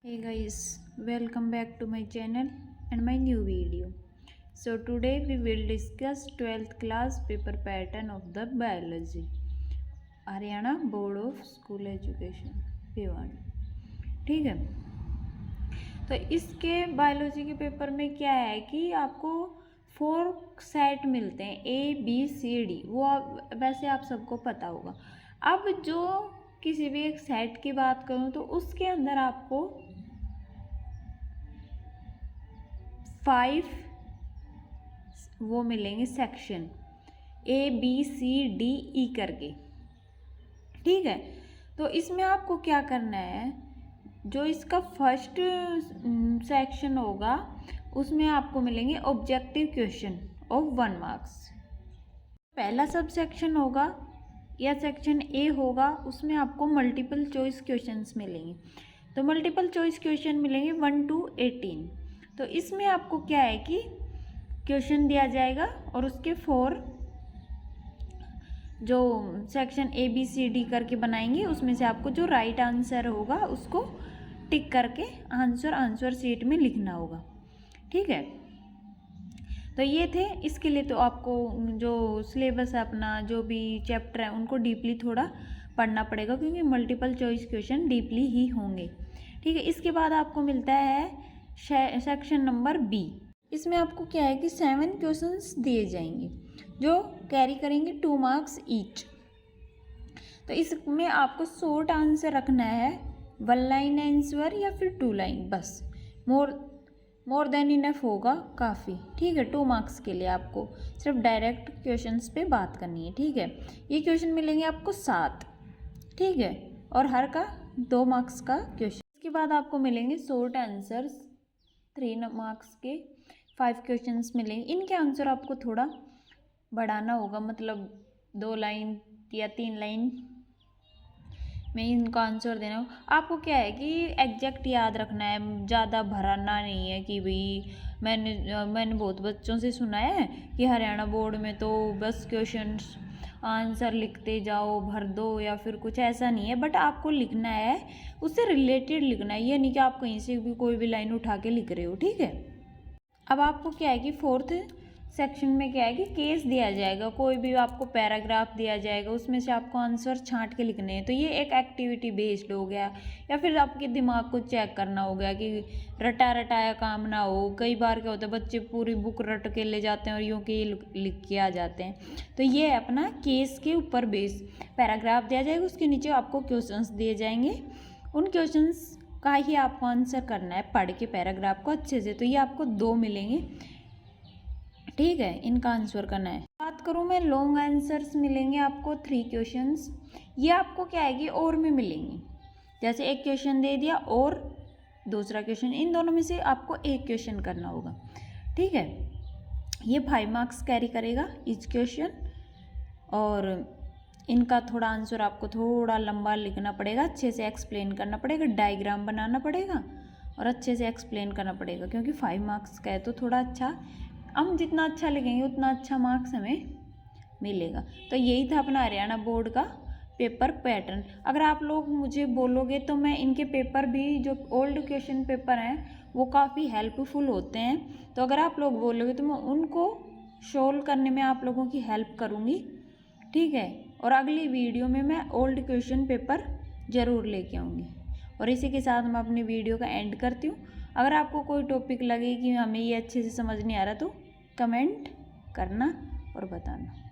Hey guys, welcome back to my channel and my new video. So today we will discuss 12th class paper pattern of the biology. Haryana board of school education Bhiwani. ठीक है, तो इसके biology के paper में क्या है कि आपको 4 सेट मिलते हैं ABCD, वो वैसे आप सबको पता होगा। अब जो किसी भी एक सेट की बात करूँ तो उसके अंदर आपको 5 वो मिलेंगे सेक्शन ABCDE करके। ठीक है, तो इसमें आपको क्या करना है, जो इसका फर्स्ट सेक्शन होगा उसमें आपको मिलेंगे ऑब्जेक्टिव क्वेश्चन ऑफ 1 मार्क्स। पहला सब सेक्शन होगा या सेक्शन ए होगा, उसमें आपको मल्टीपल चॉइस क्वेश्चंस मिलेंगे। तो मल्टीपल चॉइस क्वेश्चन मिलेंगे 1 to 18। तो इसमें आपको क्या है कि क्वेश्चन दिया जाएगा और उसके 4 जो सेक्शन ABCD करके बनाएंगे, उसमें से आपको जो राइट आंसर होगा उसको टिक करके आंसर शीट में लिखना होगा। ठीक है, तो ये थे। इसके लिए तो आपको जो सिलेबस है अपना, जो भी चैप्टर है उनको डीपली थोड़ा पढ़ना पड़ेगा, क्योंकि मल्टीपल चॉइस क्वेश्चन डीपली ही होंगे। ठीक है, इसके बाद आपको मिलता है सेक्शन नंबर B। इसमें आपको क्या है कि 7 क्वेश्चंस दिए जाएंगे जो कैरी करेंगे 2 मार्क्स ईच। तो इसमें आपको शॉर्ट आंसर रखना है, 1 लाइन आंसर या फिर 2 लाइन, बस मोर देन इनफ होगा, काफ़ी। ठीक है, 2 मार्क्स के लिए आपको सिर्फ डायरेक्ट क्वेश्चंस पे बात करनी है। ठीक है, ये क्वेश्चन मिलेंगे आपको 7। ठीक है, और हर का 2 मार्क्स का क्वेश्चन। इसके बाद आपको मिलेंगे शॉर्ट आंसर्स 3 मार्क्स के 5 क्वेश्चंस मिलेंगे। इनके आंसर आपको थोड़ा बढ़ाना होगा, मतलब 2 लाइन या 3 लाइन में इनका आंसर देना हो। आपको क्या है कि एग्जैक्ट याद रखना है, ज़्यादा भराना नहीं है कि भाई मैंने बहुत बच्चों से सुना है कि हरियाणा बोर्ड में तो बस क्वेश्चंस आंसर लिखते जाओ, भर दो, या फिर कुछ ऐसा नहीं है। बट आपको लिखना है, उससे रिलेटेड लिखना है, ये नहीं कि आप कहीं से भी कोई भी लाइन उठा के लिख रहे हो। ठीक है, अब आपको क्या है कि 4th सेक्शन में क्या है कि केस दिया जाएगा, कोई भी आपको पैराग्राफ दिया जाएगा, उसमें से आपको आंसर छांट के लिखने हैं। तो ये एक एक्टिविटी बेस्ड हो गया, या फिर आपके दिमाग को चेक करना हो गया कि रटा रटाया काम ना हो। कई बार क्या होता है, बच्चे पूरी बुक रट के ले जाते हैं और यूँ के लिख के आ जाते हैं। तो ये अपना केस के ऊपर बेस पैराग्राफ दिया जाएगा, उसके नीचे आपको क्वेश्चंस दिए जाएंगे। उन क्वेश्चंस का ही आपको आंसर करना है पढ़ के पैराग्राफ को अच्छे से। तो ये आपको 2 मिलेंगे। ठीक है, इनका आंसर करना है। बात करूँ मैं, लॉन्ग आंसर्स मिलेंगे आपको 3 क्वेश्चंस। ये आपको क्या है कि और में मिलेंगे, जैसे एक क्वेश्चन दे दिया और दूसरा क्वेश्चन, इन दोनों में से आपको एक क्वेश्चन करना होगा। ठीक है, ये 5 मार्क्स कैरी करेगा ईच क्वेश्चन, और इनका थोड़ा आंसर आपको थोड़ा लंबा लिखना पड़ेगा, अच्छे से एक्सप्लेन करना पड़ेगा, डायग्राम बनाना पड़ेगा और अच्छे से एक्सप्लेन करना पड़ेगा, क्योंकि 5 मार्क्स का है तो थोड़ा अच्छा, हम जितना अच्छा लिखेंगे उतना अच्छा मार्क्स हमें मिलेगा। तो यही था अपना हरियाणा बोर्ड का पेपर पैटर्न। अगर आप लोग मुझे बोलोगे तो मैं इनके पेपर भी, जो ओल्ड क्वेश्चन पेपर हैं वो काफ़ी हेल्पफुल होते हैं, तो अगर आप लोग बोलोगे तो मैं उनको सोल्व करने में आप लोगों की हेल्प करूँगी। ठीक है, और अगली वीडियो में मैं ओल्ड क्वेश्चन पेपर ज़रूर लेके आऊँगी। और इसी के साथ मैं अपनी वीडियो का एंड करती हूँ। अगर आपको कोई टॉपिक लगे कि हमें ये अच्छे से समझ नहीं आ रहा, तो कमेंट करना और बताना।